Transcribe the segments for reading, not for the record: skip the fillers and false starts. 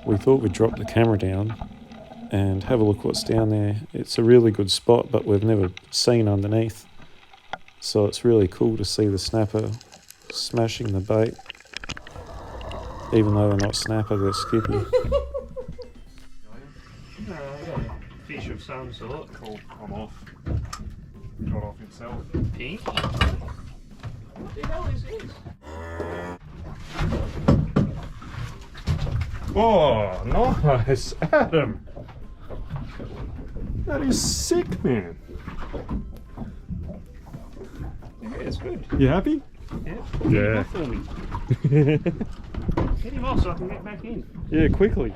we thought we'd drop the camera down and have a look what's down there. It's a really good spot, but we've never seen underneath. So it's really cool to see the snapper smashing the bait. Even though they're not snapper, they're skippy. Fish of some sort. Cool, I'm off. Got off himself. Pink? What the hell is this? Oh, nice, Adam. That is sick, man. Yeah, it's good. You happy? Yeah. Get him off for me. Get him off so I can get back in. Yeah, quickly.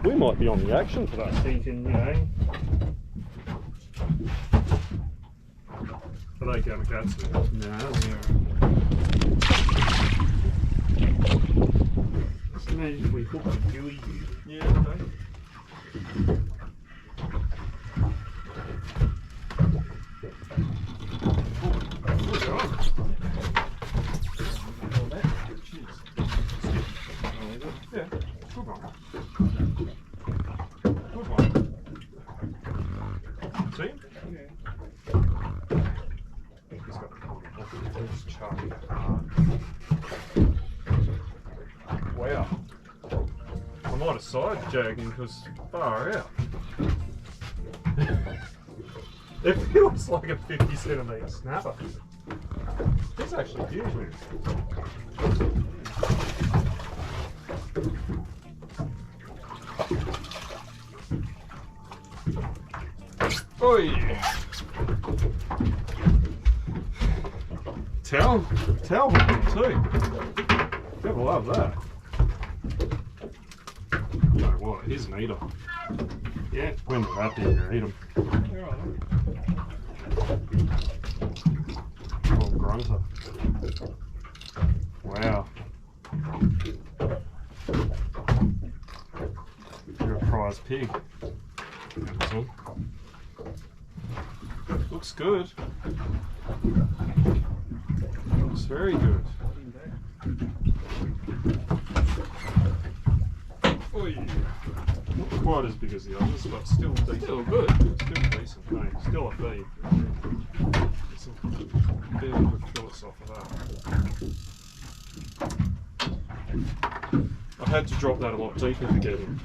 We might be on the action for that. So you can, you know. I like kamikatsu. No, yeah. Just imagine if we hook a gooey. Yeah, okay. Wow. I might have side jagging because far out. It feels like a 50cm snapper. It's actually huge, man. Oh yeah. Towel hooking too. People love that. You know what? Here's an eater. Yeah. When they're up there, you eat them. Oh, grunter. Wow. You're a prize pig. Looks good. Looks very good. Oh yeah. Not quite as big as the others, but still decent. Still good. Still decent, mate. Still a feed. Some fairly good fillets off of that. I had to drop that a lot deeper to get him.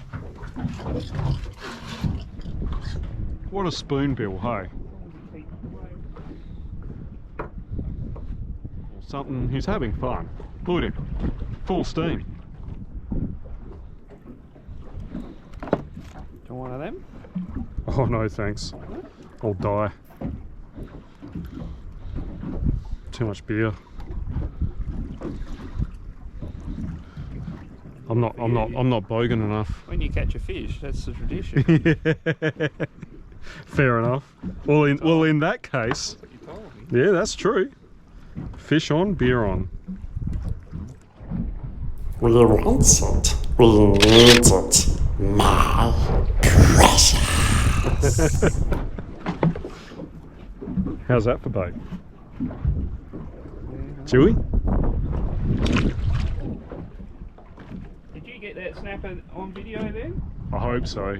What a spoonbill, hey? Something, he's having fun. Look at him. Full steam. Do you want one of them? Oh no, thanks. I'll die. Too much beer. I'm not bogan enough. When you catch a fish, that's the tradition. Fair enough. Well, in that case, That's what you told me. yeah, that's true. Fish on, beer on. We want it. We need it. My precious. How's that for bait? Chewy? Did you get that snapper on video then? I hope so.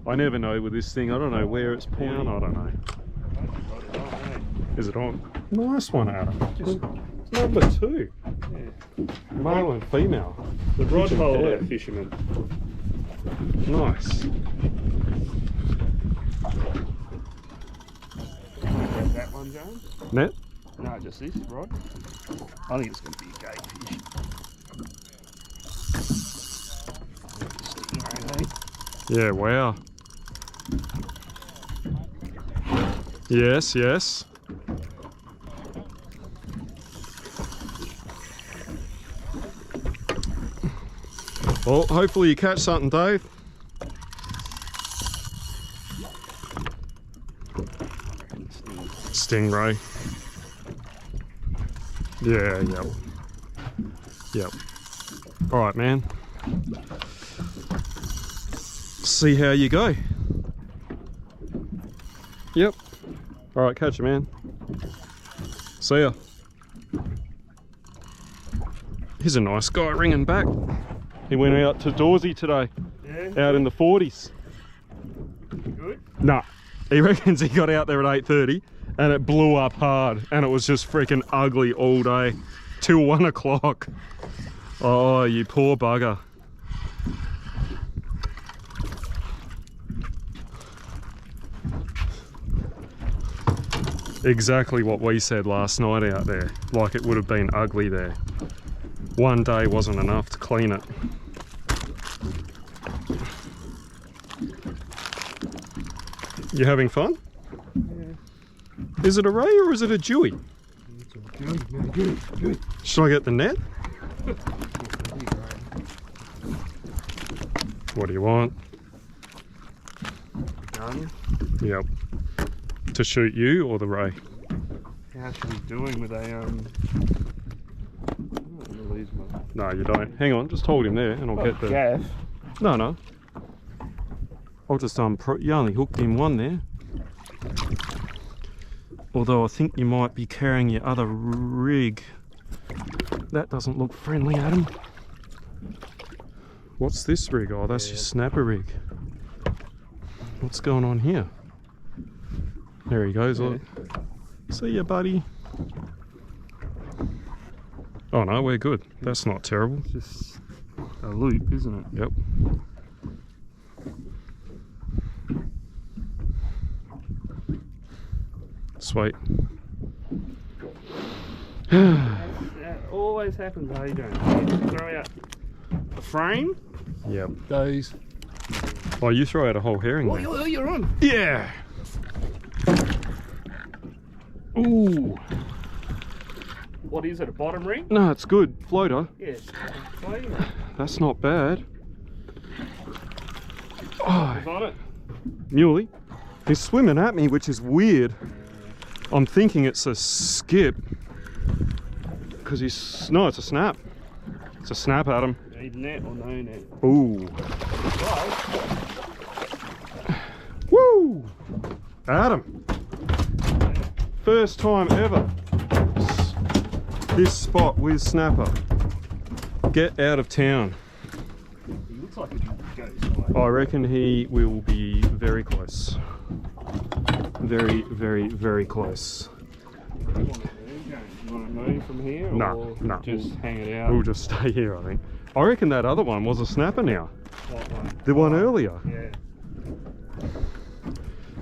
I never know with this thing. I don't know where it's pointing. I don't know. Is it on? Nice one, Adam. Just number 2. Yeah. Male and female. The rod Pigeon holder pair. fisherman. Nice. That one, James? Net? No, just this rod. I think it's going to be a gay fish. Stingray, eh? Yeah, wow. Yes, yes. Well, hopefully you catch something, Dave. Stingray. Yeah, yep. Yep. Alright, man. See how you go. Yep. Alright, catch you, man. See ya. He's a nice guy ringing back. He went out to Dawsey today, Yeah. out in the 40s. Good. Nah, he reckons he got out there at 8:30 and it blew up hard and it was just freaking ugly all day till 1 o'clock. Oh, you poor bugger. Exactly what we said last night out there, like it would have been ugly there. One day wasn't enough to clean it. You having fun? Yeah. Is it a ray or is it a dewy? Should I get the net? What do you want? Gun. Yep. To shoot you or the ray? How should we doing with a No, you don't. Hang on, just hold him there and I'll get the... gaff. No. I'll just you only hooked him one there. Although I think you might be carrying your other rig. That doesn't look friendly, Adam. What's this rig? Oh, that's your snapper rig. What's going on here? There he goes, look. See ya, buddy. Oh no, we're good. That's not terrible. It's just a loop, isn't it? Yep. Sweet. That always happens, hey, don't you? Throw out a frame. Yep. Goes. Oh, you throw out a whole herring Oh, there. you're on. Yeah. Ooh. What is it, a bottom ring? No, it's good. Floater. Yes. That's not bad. Oh, He's on it. muley. He's swimming at me, which is weird. I'm thinking it's a skip. Because he's... No, it's a snap. It's a snap, Adam. Need net or no net? Ooh. Woo! Adam. First time ever. This spot with snapper. Get out of town. He looks like he goes. I reckon he will be very close. Very, very, very close. You want to move from here or No. just hang it out? We'll just stay here, I think. I reckon that other one was a snapper now. What one? The one earlier. Yeah.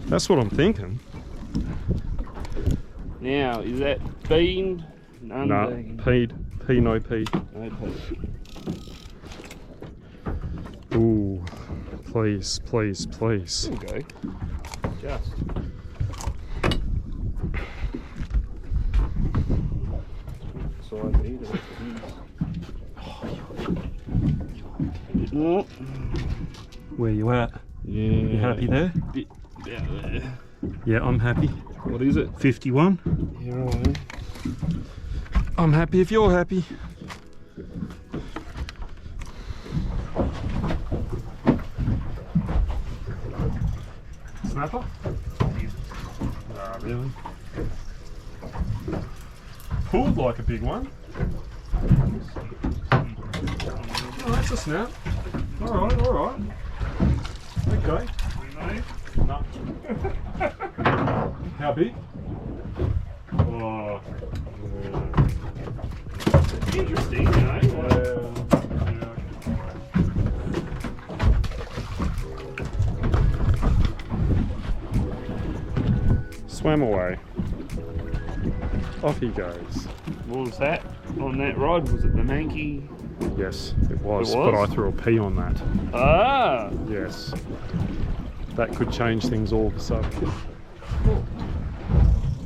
That's what I'm thinking. Now, is that bean? No, Unbean? peed. Pea, no pea. No pea. Ooh. Please, please, please. There we go. Just. Side either. Where you at? Yeah. You happy there? Bit down there. Yeah, I'm happy. What is it? 51. Yeah, right. I'm happy if you're happy. Snapper? Nah, really. Pulled like a big one. Oh, that's a snap. Alright, alright. Okay. No. How big? Oh. Interesting, you know? Swam away. Off he goes. What was that on that rod? Was it the Mankey? Yes, it was, It was? but I threw a pea on that. Ah! Yes. That could change things all of a sudden. Oh.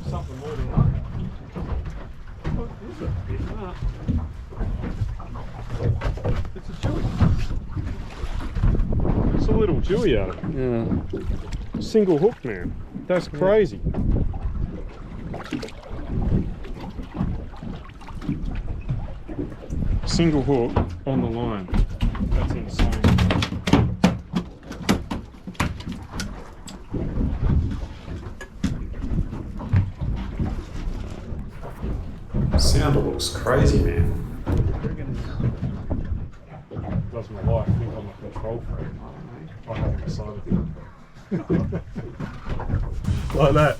Something more than that. What is it? It's a chewy. It's a little chewy out of it. Yeah. Single hook, man. That's crazy. Single hook on the line. That's insane. Sounder looks crazy, man. realise my wife think I'm a control freak. I haven't decided. Like that.